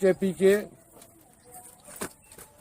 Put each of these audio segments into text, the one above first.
KPK,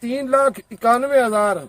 3,91,000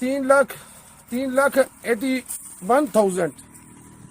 3,81,000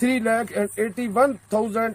3,81,000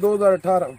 2018।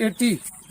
80,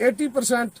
80%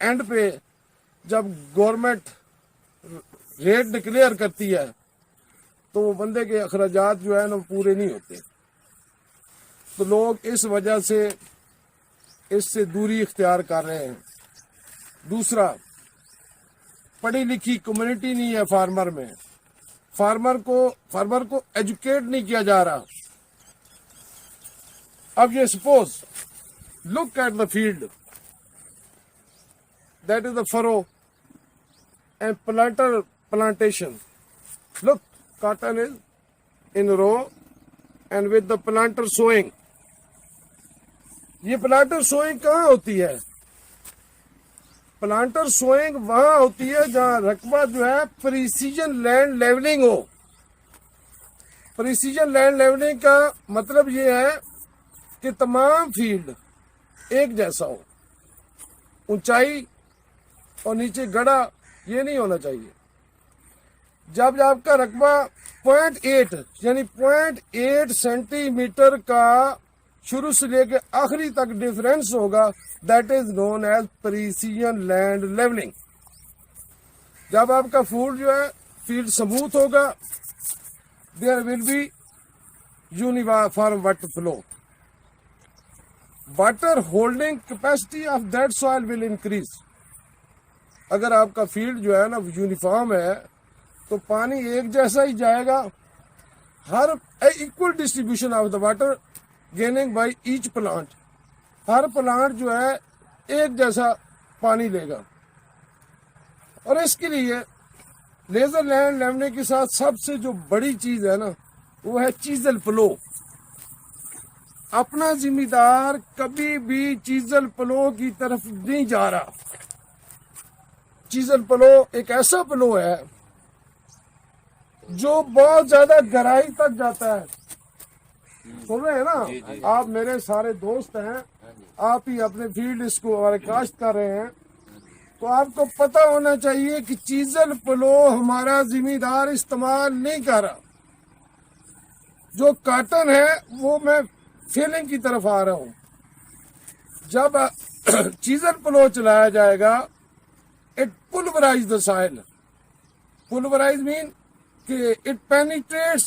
and پہ جب government rate declare کرتی ہے تو وہ بندے کے اخراجات جو ہے نا پورے نہیں ہوتے، تو لوگ اس وجہ سے اس سے دوری اختیار کر رہے ہیں۔ دوسرا، پڑھی لکھی کمیونٹی نہیں ہے فارمر میں، فارمر کو ایجوکیٹ نہیں کیا جا رہا۔ اب یہ suppose look at the field, that is the furrow and plantation. Look, cotton is in row and with the planter sowing. یہ پلانٹر سوئنگ کہاں ہوتی ہے؟ پلانٹر سوئنگ وہاں ہوتی ہے جہاں رقبہ جو ہے پریسیجن لینڈ لیولنگ ہو۔ پریسیجن لینڈ لیولنگ کا مطلب یہ ہے کہ تمام فیلڈ ایک جیسا ہو، اونچائی اور نیچے گڑھا یہ نہیں ہونا چاہیے۔ جب آپ کا رقبہ 0.8 یعنی 0.8 سینٹی میٹر کا شروع سے لے کے آخری تک ڈیفرنس ہوگا، that is known as precision land levelling. جب آپ کا فیلڈ سموتھ ہوگا، there will be uniform water flow, water holding capacity of that soil will increase. اگر آپ کا فیلڈ جو ہے نا یونیفارم ہے تو پانی ایک جیسا ہی جائے گا، ہر equal distribution of the water gaining by each plant, ہر پلانٹ جو ہے ایک جیسا پانی لے گا۔ اور اس کے لیے لیزر لینڈ لیولنگ کے ساتھ سب سے جو بڑی چیز ہے نا وہ ہے چیزل پلو۔ اپنا ذمہ دار کبھی بھی چیزل پلو کی طرف نہیں جا رہا۔ چیزل پلو ایک ایسا پلو ہے جو بہت زیادہ گہرائی تک جاتا ہے۔ سن رہے ہیں نا آپ؟ میرے سارے دوست ہیں، آپ ہی اپنے فیلڈ اس کو ہمارے کاشت کر رہے ہیں، تو آپ کو پتہ ہونا چاہیے کہ چیزل پلو ہمارا ذمہ دار استعمال نہیں کر رہا۔ جو کاٹن ہے وہ میں فیلنگ کی طرف آ رہا ہوں۔ جب چیزل پلو چلایا جائے گا، اٹ پلورائز دا سائل۔ پلورائز مین کہ it penetrates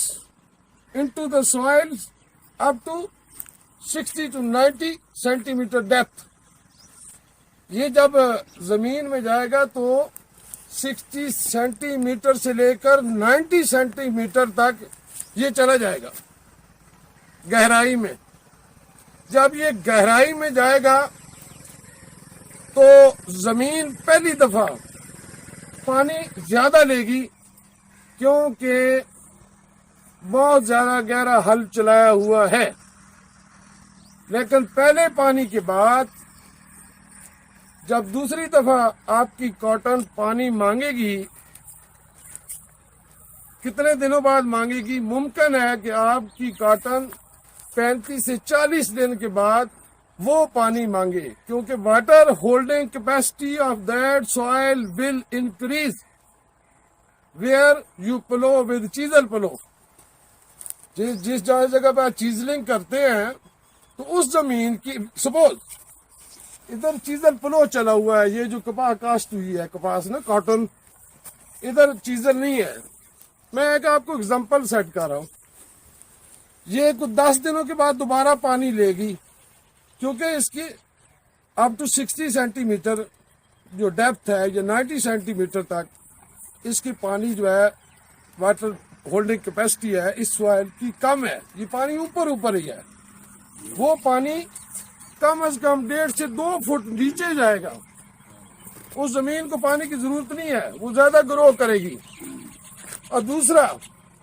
into the soil up to 60 to 90 centimetre depth. یہ جب زمین میں جائے گا تو 60 سینٹی میٹر سے لے کر 90 سینٹی میٹر تک یہ چلا جائے گا گہرائی میں۔ جب یہ گہرائی میں جائے گا تو زمین پہلی دفعہ پانی زیادہ لے گی، کیونکہ بہت زیادہ گہرا حل چلایا ہوا ہے۔ لیکن پہلے پانی کے بعد جب دوسری دفعہ آپ کی کاٹن پانی مانگے گی، کتنے دنوں بعد مانگے گی؟ ممکن ہے کہ آپ کی کاٹن 35 سے 40 دن کے بعد وہ پانی مانگے، کیونکہ water holding capacity of that soil will increase where you plough with chisel plough. جس جگہ پہ آپ چیزلنگ کرتے ہیں تو اس زمین کی سپوز ادھر چیزل پلو چلا ہوا ہے، یہ جو کپاس کاشت ہوئی ہے، کپاس نا کاٹن، ادھر چیزل نہیں ہے۔ میں ایک آپ کو اگزامپل سیٹ کر رہا ہوں۔ یہ کچھ 10 دنوں کے بعد دوبارہ پانی لے گی، کیونکہ اس کی اپ ٹو 60 سینٹی میٹر جو ڈیپتھ ہے یا 90 سینٹی میٹر تک اس کی پانی جو ہے واٹر ہولڈنگ کیپیسٹی ہے اس سوائل کی کم ہے۔ یہ پانی اوپر ہی ہے، وہ پانی کم از کم 1.5 سے 2 فٹ نیچے جائے گا۔ اس زمین کو پانی کی ضرورت نہیں ہے، وہ زیادہ گرو کرے گی۔ اور دوسرا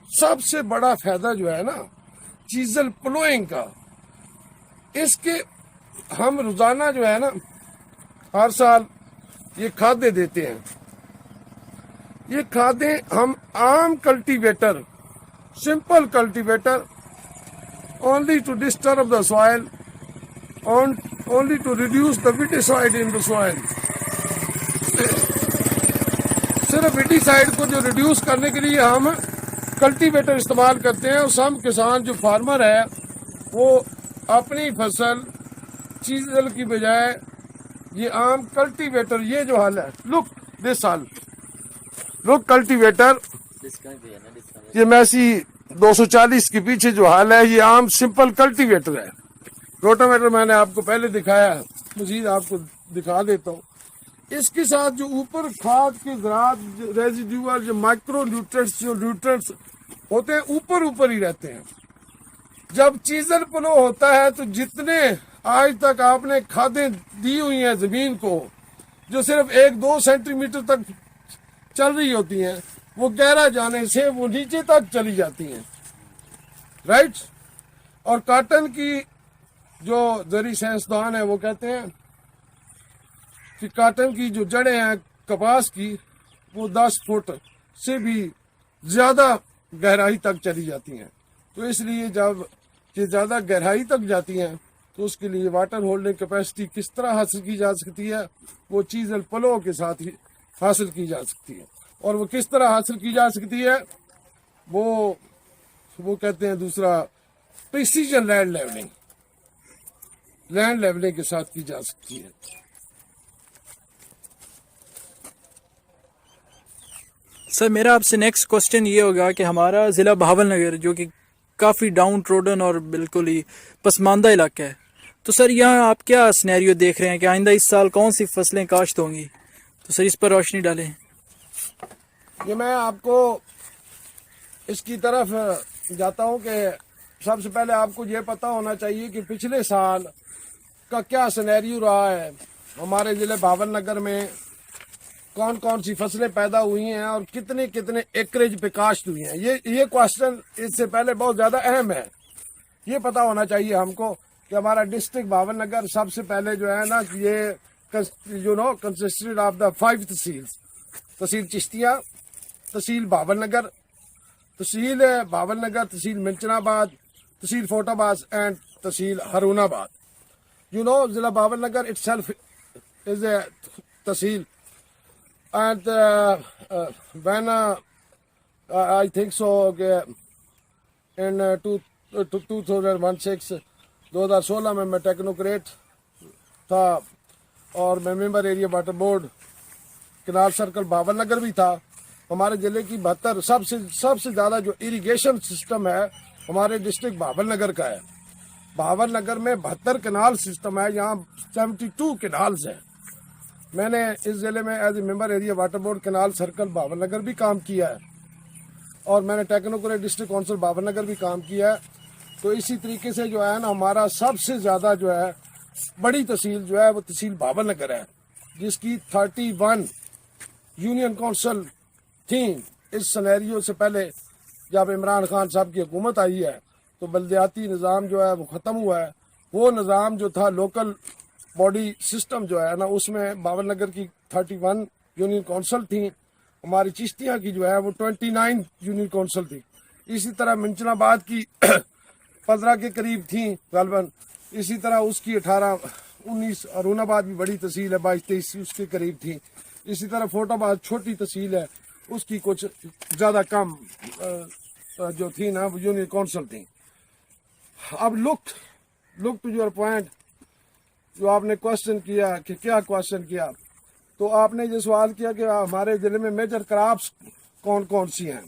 سب سے بڑا فائدہ جو ہے نا چیزل پلوئنگ کا، اس کے ہم روزانہ جو ہے نا ہر سال یہ کھادیں دیتے ہیں۔ یہ کھادیں ہم عام cultivator, simple cultivator, only to disturb the soil, only to reduce the weedicide in the soil. صرف ویڈیسائڈ کو جو ریڈیوس کرنے کے لیے ہم کلٹیویٹر استعمال کرتے ہیں۔ اور سم کسان جو فارمر ہے وہ اپنی فصل چیزل کی بجائے یہ عام کلٹیویٹر یہ جو حال ہے، لک دس حال، لک کلٹیویٹر، یہ میسی 240 کے پیچھے جو حال ہے، یہ عام سمپل کلٹیویٹر ہے. روٹاویٹر میں نے آپ کو پہلے دکھایا ہے، مزید آپ کو دکھا دیتا ہوں. اس کے ساتھ جو اوپر کھاد کے زراعت ریزیڈیول جو مائکرو نیوٹرینٹس ہوتے ہیں اوپر ہی رہتے ہیں. جب چیزل پلو ہوتا ہے تو جتنے آج تک آپ نے کھادیں دی ہوئی ہیں زمین کو، جو صرف 1-2 سینٹی میٹر تک چل رہی ہوتی ہیں، وہ گہرا جانے سے وہ نیچے تک چلی جاتی ہیں، رائٹ. اور کاٹن کی جو زرعی سائنسدان ہیں وہ کہتے ہیں کہ کاٹن کی جو جڑیں ہیں کپاس کی، وہ 10 فٹ سے بھی زیادہ گہرائی تک چلی جاتی ہیں. تو اس لیے جب یہ زیادہ گہرائی تک جاتی ہیں تو اس کے لیے واٹر ہولڈنگ کیپیسٹی کس طرح حاصل کی جا سکتی ہے، وہ چیزل پلو کے ساتھ ہی حاصل کی جا سکتی ہے. اور وہ کس طرح حاصل کی جا سکتی ہے، وہ کہتے ہیں دوسرا پریسیجن لینڈ لیولنگ کے ساتھ کی جا سکتی ہے. سر میرا آپ سے نیکسٹ کوسچن یہ ہوگا کہ ہمارا ضلع بہاول نگر جو کہ کافی ڈاؤن ٹروڈن اور بالکل ہی پسماندہ علاقہ ہے، تو سر یہاں آپ کیا سینیریو دیکھ رہے ہیں کہ آئندہ اس سال کون سی فصلیں کاشت ہوں گی؟ تو سر اس پر روشنی ڈالیں. یہ میں آپ کو اس کی طرف جاتا ہوں کہ سب سے پہلے آپ کو یہ پتہ ہونا چاہیے کہ پچھلے سال کا کیا سینیریو رہا ہے، ہمارے ضلع بہاول نگر میں کون کون سی فصلیں پیدا ہوئی ہیں اور کتنے ایکریج پہ کاشت ہوئی ہیں. یہ کوشچن اس سے پہلے بہت زیادہ اہم ہے. یہ پتہ ہونا چاہیے ہم کو کہ ہمارا ڈسٹرکٹ بہاول نگر سب سے پہلے جو ہے نا، یہ کنسسٹڈ آف دا 5 تحصیل: تحصیل چشتیہ، تحصیل بہاول نگر، تحصیل منچن آباد، تحصیل فورٹ آباد اینڈ تحصیل ہارون آباد. ضلع Bahawal Nagar itself is a tehsil. And when I think so in 2016 میں ٹیکنوکریٹ تھا اور میں member area water board canal circle Bahawalnagar بھی تھا. ہمارے ضلع کی 72 سب سے زیادہ جو اریگیشن سسٹم ہے ہمارے ڈسٹرکٹ بہاول نگر کا ہے. بہاول نگر میں 72 کنال سسٹم ہے، یہاں 72 کنالز ہیں. میں نے اس ضلع میں as a member area water board canal circle Bahawalnagar بھی کام کیا ہے اور میں نے technocrat district council Bahawalnagar بھی کام کیا ہے. تو اسی طریقے سے جو ہے نا، ہمارا سب سے زیادہ جو ہے بڑی تحصیل جو ہے وہ تحصیل بہاول نگر ہے، جس کی 31 یونین کونسل تھیں. اس سینیریو سے پہلے جب عمران خان صاحب کی حکومت آئی ہے تو بلدیاتی نظام جو ہے وہ ختم ہوا ہے. وہ نظام جو تھا لوکل باڈی سسٹم جو ہے نا، اس میں بہاول نگر کی 31 یونین کونسل تھیں. ہماری چشتیاں کی جو ہے وہ 29 یونین کونسل تھی. اسی طرح منچن آباد کی 15 کے قریب تھیں غالباً. اسی طرح اس کی 18-19. ہارون آباد بھی بڑی تحصیل ہے، 22-23 اس کے قریب تھیں. اسی طرح فورٹ آباد چھوٹی تحصیل ہے، اس کی کچھ زیادہ کم جو تھی نا وہ یونین کونسل تھیں. اب لک ٹو یور پوائنٹ، جو آپ نے کوشچن کیا کہ کیا کوشچن کیا، تو آپ نے یہ سوال کیا کہ ہمارے ضلع میں میجر کراپس کون کون سی ہیں.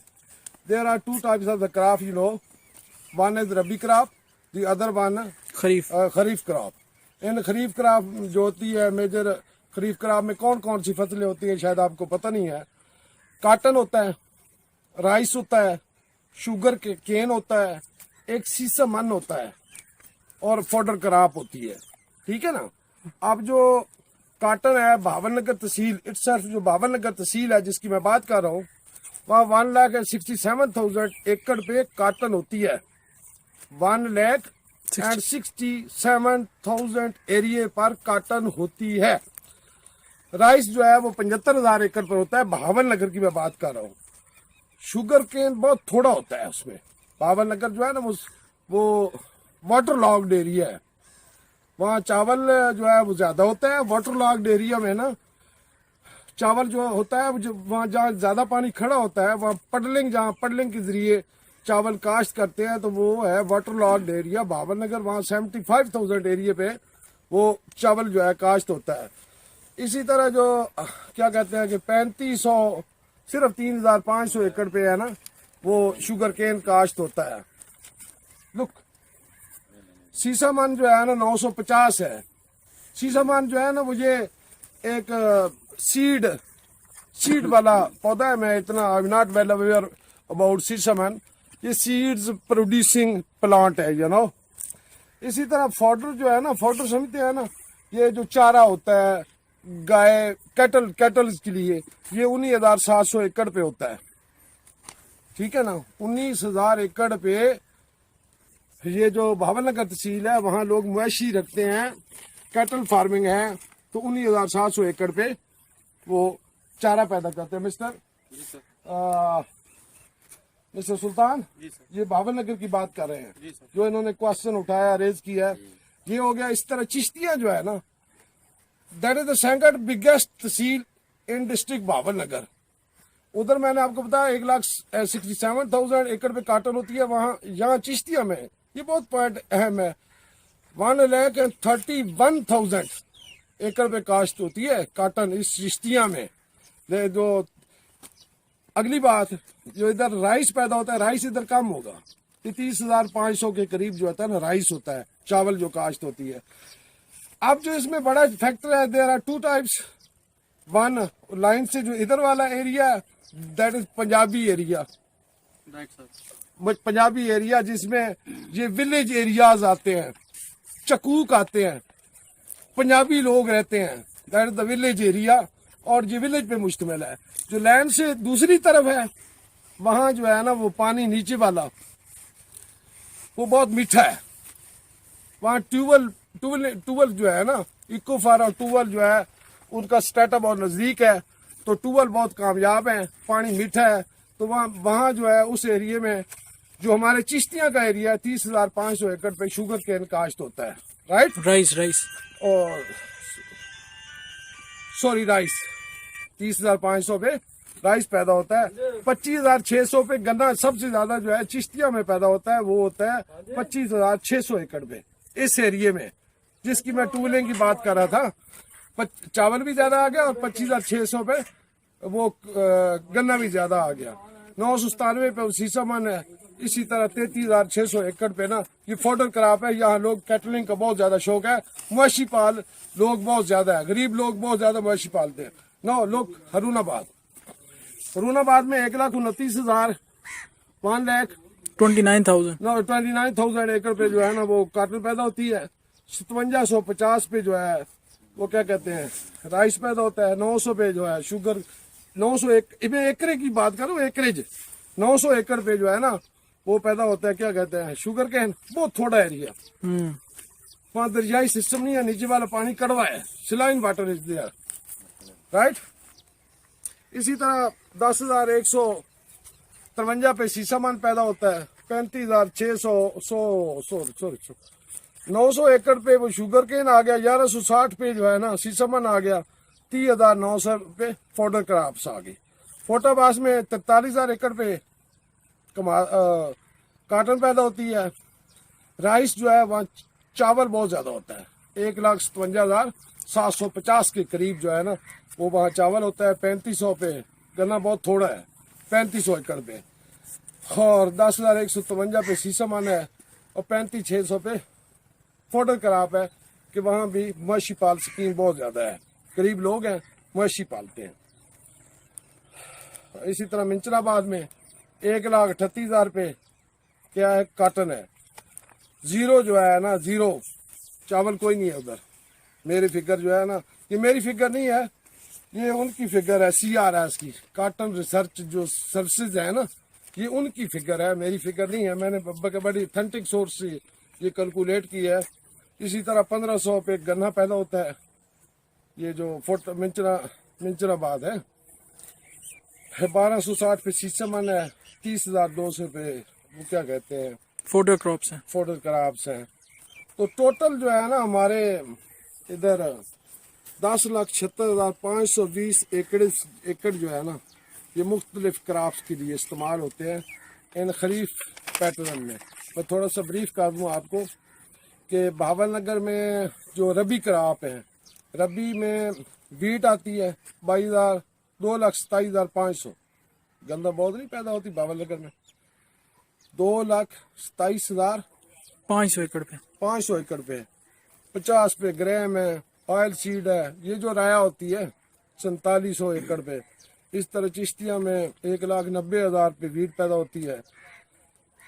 There are 2 types of the crop, one is rabi crop, the other one kharif crop. ان خریف کراپ جو ہوتی ہے میجر خریف کراپ میں کون سی فصلیں ہوتی ہیں شاید آپ کو پتہ نہیں ہے. کاٹن ہوتا ہے، رائس ہوتا ہے، شوگر کین ہوتا ہے، ایک سیسمن ہوتا ہے اور فوڈر کراپ ہوتی ہے. ٹھیک ہے نا. اب جو کاٹن ہے بہاول نگر تحصیل اٹسیلف، جو بہاول نگر تحصیل ہے جس کی میں بات کر رہا ہوں، وہاں 1,67,000 ایکڑ پہ کاٹن ہوتی ہے. 1,67,000 ایریے پر کاٹن ہوتی ہے. رائس جو ہے وہ 75,000 ایکڑ پر ہوتا ہے. بہاول نگر کی میں بات کر رہا ہوں. شوگر کین بہت تھوڑا ہوتا ہے اس میں. بہاول نگر جو ہے نا وہ واٹر لاگڈ ایریا ہے. وہاں چاول جو ہے وہ زیادہ ہوتا ہے. واٹر لاگڈ ایریا میں نا چاول جو ہوتا ہے وہاں جہاں زیادہ پانی کھڑا ہوتا ہے، وہاں جہاں پڈلنگ کے ذریعے چاول کاشت کرتے ہیں، تو وہ ہے water logged area Bahawal Nagar. وہاں 75,000 ایریے پہ وہ چاول جو ہے کاشت ہوتا ہے. اسی طرح جو کیا کہتے ہیں کہ 3500 صرف 3500 ایکڑ پہ ہے نا وہ شوگر کین کاشت ہوتا ہے. لک سیسامن جو ہے نا 950 ہے. سیسامن جو ہے نا مجھے ایک سیڈ والا پودا ہے. میں اتنا I not well aware about sesamum. یہ سیڈز پروڈیوسنگ پلانٹ ہے یو نو. اسی طرح فوڈر جو ہے نا, فوڈر سمجھتے ہیں نا, یہ جو چارہ ہوتا ہے گائے کیٹلز کے لیے, یہ 19,700 ایکڑ پہ ہوتا ہے. ٹھیک ہے نا, 19,000 ایکڑ پہ یہ جو بھاول نگر تحصیل ہے وہاں لوگ مویشی رکھتے ہیں, کیٹل فارمنگ ہے, تو 19,700 ایکڑ پہ وہ چارہ پیدا کرتے ہیں. مسٹر سلطان, یہ بھاول نگر کی بات کر رہے ہیں جو انہوں نے کوشچن اٹھایا, ریز کیا, یہ ہو گیا. اس طرح چشتیاں جو ہے نا, that is the second biggest tehsil in district Bahawal Nagar. ادھر میں نے آپ کو بتایا 1,67,000 ایکڑ پہ کاٹن ہوتی ہے. وہاں یہاں چشتیاں میں یہ بہت پوائنٹ اہم ہے, 1,31,000 ایکڑ پہ کاشت ہوتی ہے کاٹن اس چشتیاں میں. جو اگلی بات, جو ادھر رائس پیدا ہوتا ہے, رائس ادھر کم ہوگا. 30,500 کے قریب جو ہوتا ہے نا رائس ہوتا ہے, چاول جو کاشت ہوتی ہے. اب جو اس میں بڑا فیکٹر ہے, there are 2 types. One line سے جو ادھر والا area that is Punjabi area, Punjabi area جس میں یہ ولیج ایریاز آتے ہیں, چکوک آتے ہیں, پنجابی لوگ رہتے ہیں, that is the village area, اور یہ ولیج پہ مشتمل ہے. جو لینڈ سے دوسری طرف ہے وہاں جو ہے نا وہ پانی نیچے والا وہ بہت میٹھا ہے. وہاں ٹوبل جو ہے نا, ایکوفار اور ٹوبل جو ہے ان کا سٹیٹ بہت نزدیک ہے, تو ٹوبل بہت کامیاب ہیں, پانی میٹھا ہے. تو وہاں جو ہے اس ایریے میں جو ہمارے چشتیاں کا ایریا ہے 30,500 ایکڑ پہ شوگر کین کاشت ہوتا ہے. رائس اور رائس 30,500 پہ رائس پیدا ہوتا ہے. 25,600 پہ گنا سب سے زیادہ جو ہے چشتیاں میں پیدا ہوتا ہے, وہ ہوتا ہے 25,600 ایکڑ پہ اس ایریے میں, جس کی میں ٹولنگ کی بات کر رہا تھا. چاول بھی زیادہ آ گیا اور 25,600 پہ وہ گنا بھی زیادہ آ گیا. 997 پہ سیسامن ہے. اسی طرح 33,600 ایکڑ پہ نا یہ فوڈر کراپ ہے. یہاں لوگ کیٹلنگ کا بہت زیادہ شوق ہے, مویشی پال لوگ بہت زیادہ ہے, غریب لوگ بہت زیادہ مویشی پالتے ہیں. لوگ ہرون آباد میں 1,29,000 1,29,000 ایکڑ پہ جو ہے نا وہ کاٹن پیدا ہوتی ہے. 5750 پہ جو ہے وہ کیا کہتے ہیں رائس پیدا ہوتا ہے. 900 پہ جو ہے شوگر, 900 ایکڑے کی بات کروں, ایکریج 900 ایکڑ پہ جو ہے نا وہ پیدا ہوتا ہے کیا کہتے ہیں شوگر کین. بہت تھوڑا ایریا, وہاں دریائی سسٹم نہیں ہے, نیچے والا پانی کڑوا ہے, saline water is there, right. اسی طرح 10,153 پہ سیسامن پیدا ہوتا ہے. 35,600 900 ایکڑ پہ وہ شوگر کین آ گیا. 1160 پہ جو ہے نا سیسامن آ گیا. 30,900 پہ فوڈر کراپس آ گئی. فوٹاباس میں 43,000 ایکڑ پہ کاٹن پیدا ہوتی ہے. رائس جو ہے وہاں چاول بہت زیادہ ہوتا ہے, 1,57,750 کے قریب جو ہے نا وہ وہاں چاول ہوتا ہے. 3500 پہ گنا بہت تھوڑا ہے, 3500 ایکڑ پہ. اور 10,153 پہ سیسامن ہے, اور 35,600 پہ فوڈر کراپ ہے کہ وہاں بھی مویشی پال سکیم بہت زیادہ ہے, غریب لوگ ہیں مویشی پالتے ہیں. اسی طرح منچرآباد میں 1,38,000 پہ کیا ہے کاٹن ہے. زیرو جو ہے نا, زیرو چاول کوئی نہیں ہے ادھر. میری فگر جو ہے نا, یہ میری فگر نہیں ہے, یہ ان کی فگر ہے, CRS کی کاٹن ریسرچ جو سروسز ہے نا, یہ ان کی فگر ہے, میری فگر نہیں ہے. میں نے بڑی اتھینٹک سورس سے یہ کیلکولیٹ کی ہے. اسی طرح 1,500 پہ گنا پیدا ہوتا ہے. یہ جو منچرآباد ہے. 1,260 پہ سیسامن ہے. 30,200 پہ وہ کیا کہتے ہیں فوڈر کراپس ہیں. تو ٹوٹل جو ہے نا ہمارے ادھر 10,76,520 ایکڑ جو ہے نا یہ مختلف کراپس کے لیے استعمال ہوتے ہیں ان خریف پیٹرن میں. میں تھوڑا سا بریف کر دوں آپ کو کہ بھاول نگر میں جو ربی کراپ ہیں, ربی میں ویٹ آتی ہے 22,000 2,27,500. گندہ بہت نہیں پیدا ہوتی بھاول نگر میں. 2,27,500 ایکڑ پہ 500 ایکڑ پہ 50 پہ گرام ہے. آئل سیڈ ہے. یہ جو رایا ہوتی ہے 4700 ایکڑ پہ. اس طرح چشتیاں میں 1,90,000 پہ ویٹ پیدا ہوتی ہے.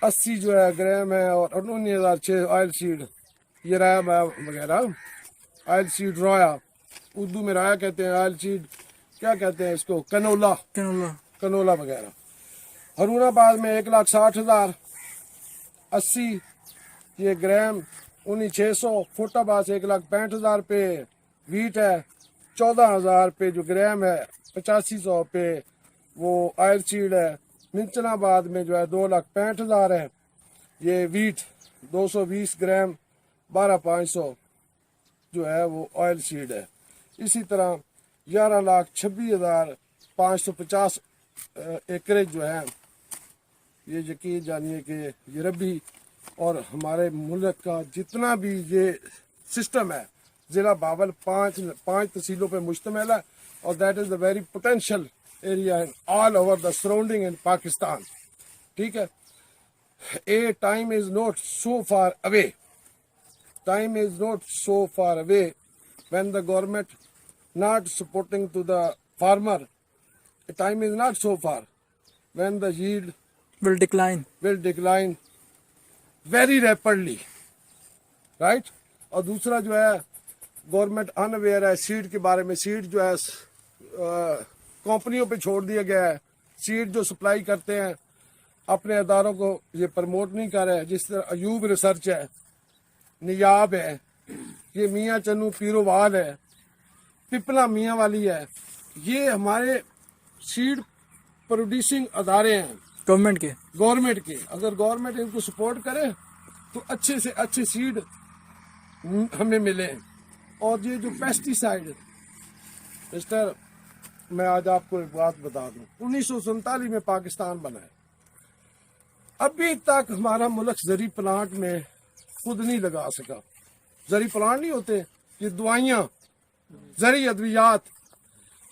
80 جو ہے گرام ہے اور 19,600 آئل سیڈ. یہ رایا وغیرہ آئل سیڈ رایا، اردو میں رایا کہتے ہیں. آئل سیڈ کیا کہتے ہیں اس کو؟ کنولا، کنولا وغیرہ. ہرون آباد میں 1,60,000 80 یہ گرام 19,600. فوٹ آباد سے 1,65,000 پہ ویٹ ہے. 14,000 پہ جو گرام ہے 8500 پہ وہ آئل سیڈ ہے. منچن آباد میں جو ہے 2,65,000 ہے یہ ویٹ. 220 گرام 12,500 جو ہے وہ آئل سیڈ ہے. اسی طرح 11,26,550 ایکریج جو ہے یہ یقین جانیے کہ یہ ربی اور ہمارے ملک کا جتنا بھی یہ سسٹم ہے ضلع بھاول 5 تحصیلوں پہ مشتمل ہے. اور that is a very potential area in all over the surrounding in Pakistan. ٹھیک ہے. A time is not so far away. Time is not so far away when the government not supporting to the farmer. The time is not so far when the yield will decline very rapidly. Right? اور دوسرا جو ہے government ان aware ہے sad کے بارے میں. Sad جو ہے کمپنیوں پہ چھوڑ دیا گیا ہے. سیڈ جو سپلائی کرتے ہیں اپنے اداروں کو یہ پروموٹ نہیں کر رہے. جس طرح ایوب ریسرچ ہے، نیاب ہے، یہ میاں چنو پیرووال ہے، پپلا میاں والی ہے. یہ ہمارے سیڈ پروڈیوسنگ ادارے ہیں گورنمنٹ کے. اگر گورنمنٹ ان کو سپورٹ کرے تو اچھے سے اچھے سیڈ ہمیں ملے. اور یہ جو پیسٹی سائڈ مسٹر، میں آج آپ کو ایک بات بتا دوں. 1947 میں پاکستان بنا ہے. ابھی تک ہمارا ملک زرعی پلانٹ میں خود نہیں لگا سکا. زرعی پلانٹ نہیں ہوتے، یہ دوائیاں، زرعی ادویات،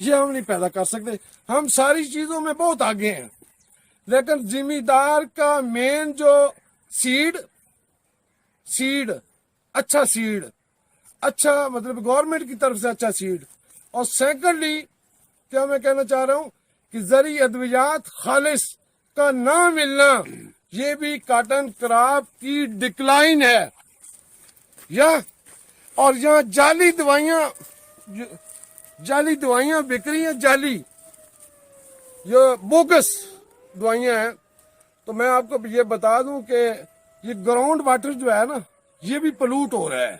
یہ ہم نہیں پیدا کر سکتے. ہم ساری چیزوں میں بہت آگے ہیں، لیکن ذمہ دار کا مین جو سیڈ اچھا مطلب گورنمنٹ کی طرف سے اچھا سیڈ. اور سیکنڈلی کیا میں کہنا چاہ رہا ہوں کہ زرعی ادویات خالص کا نہ ملنا یہ بھی کاٹن کراپ کی ڈکلائن ہے. اور یہاں جعلی دوائیاں بک رہی ہیں. جعلی یہ بوگس دوائیاں ہیں. تو میں آپ کو یہ بتا دوں کہ یہ گراؤنڈ واٹر جو ہے نا یہ بھی پلوٹ ہو رہا ہے.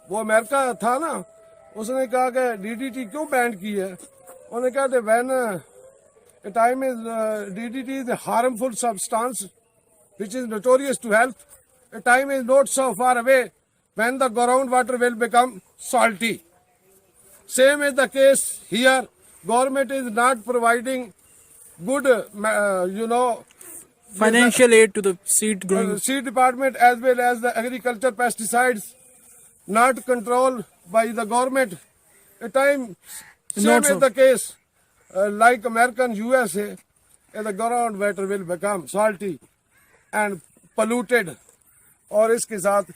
وہ امریکہ تھا نا، اس نے کہا کہ DDT کیوں بینڈ کی ہے. انہوں نے کہا کہ when time is DDT is a harmful substance which is notorious to health. A time is not so far away when the groundwater will become salty. Same is the case here. Government is not providing good, financial aid to the seed growing. Seed department as well as the agriculture pesticides not controlled by the government. A time same is the case. Like American USA, the groundwater will become salty and polluted. اور اس کے ساتھ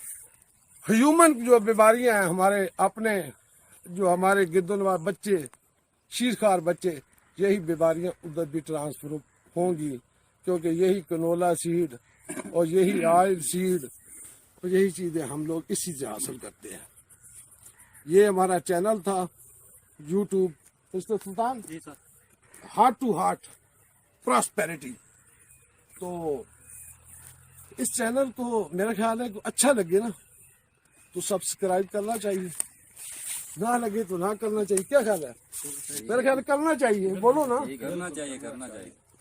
human جو بیماریاں ہیں ہمارے اپنے جو ہمارے گردنوار بچے، شیرخوار بچے، یہی بیماریاں ادھر بھی ٹرانسفر ہوں گی. کیونکہ یہی کنولا سیڈ اور یہی آئل سیڈ اور یہی چیزیں ہم لوگ اسی سے حاصل کرتے ہیں. یہ ہمارا چینل تھا YouTube mister Sultan, heart to heart prosperity. تو اس چینل کو میرا خیال ہے کہ اچھا لگے نا تو سبسکرائب کرنا چاہیے، نہ لگے تو نہ کرنا چاہیے. کیا خیال ہے؟ میرا خیال کرنا چاہیے. بولو نا. کرنا چاہیے.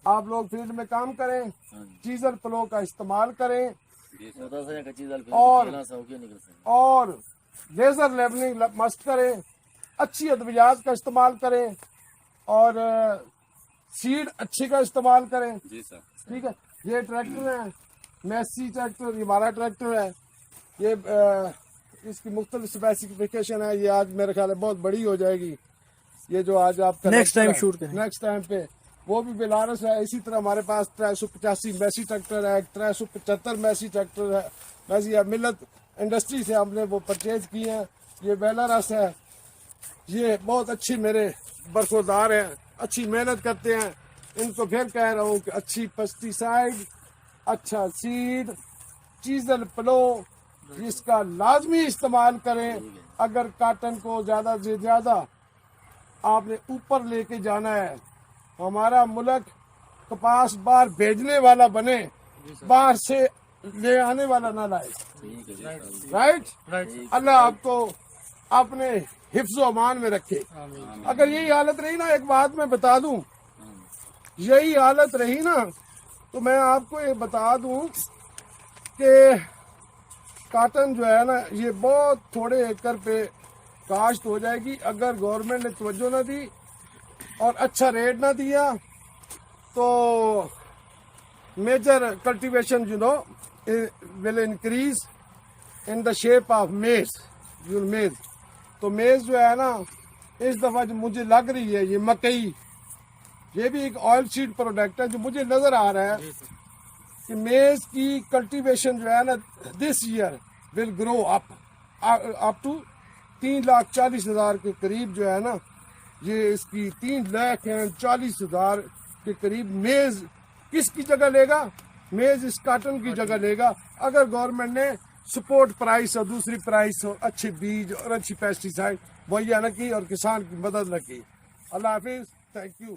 آپ لوگ فیلڈ میں کام کریں، چیزل پلو کا استعمال کریں اور لیزر لیبلنگ مست کریں، اچھی ادویات کا استعمال کریں اور سیڈ اچھی کا استعمال کریں. ٹھیک ہے. یہ ٹریکٹر ہے میسی ٹریکٹر، یہ ہمارا ٹریکٹر ہے. یہ اس کی مختلف اسپیسیفکیشن ہے. یہ آج میرے خیال ہے بہت بڑی ہو جائے گی. یہ جو آج آپ کا نیکسٹ ٹائم شوٹ کریں. نیکسٹ ٹائم پہ وہ بھی بلارس ہے. اسی طرح ہمارے پاس 385 میسی ٹریکٹر ہے, 375 میسی ٹریکٹر ہے. میسی ملت انڈسٹری سے ہم نے وہ پرچیز کی ہیں. یہ بیلارس ہے. یہ بہت اچھی میرے برخوردار ہیں, اچھی محنت کرتے ہیں. ان کو پھر کہہ رہا ہوں کہ اچھی پیسٹی سائڈ, اچھا سیڈ, چیزل پلو جس کا لازمی استعمال کریں. اگر کاٹن کو زیادہ سے زیادہ آپ نے اوپر لے کے جانا ہے, ہمارا ملک کپاس باہر بھیجنے والا بنے, باہر سے لے آنے والا نہ لائے. رائٹ. اللہ آپ کو اپنے حفظ و امان میں رکھے. اگر یہی حالت رہی نا, ایک بات میں بتا دوں, یہی حالت رہی نا تو میں آپ کو یہ بتا دوں کہ کاٹن جو ہے نا یہ بہت تھوڑے ایکڑ پہ کاشت ہو جائے گی. اگر گورنمنٹ نے توجہ نہ دی اور اچھا ریٹ نہ دیا تو major cultivation will increase in the shape of maize. Maize تو میز جو ہے نا اس دفعہ جو مجھے لگ رہی ہے, یہ مکئی, یہ بھی ایک آئل سیڈ پروڈکٹ ہے جو مجھے نظر آ رہا ہے کہ میز کی کلٹیویشن جو ہے نا this year will grow up to 3,40,000 کے قریب جو ہے نا, یہ اس کی 3,40,000 کے قریب میز کس کی جگہ لے گا؟ میز اس کاٹن کی جگہ لے گا, اگر گورنمنٹ نے سپورٹ پرائس اور دوسری پرائس اور اچھے بیج اور اچھی پیسٹی سائڈ مہیا نہ کی اور کسان کی مدد نہ کی. اللہ حافظ. Thank you.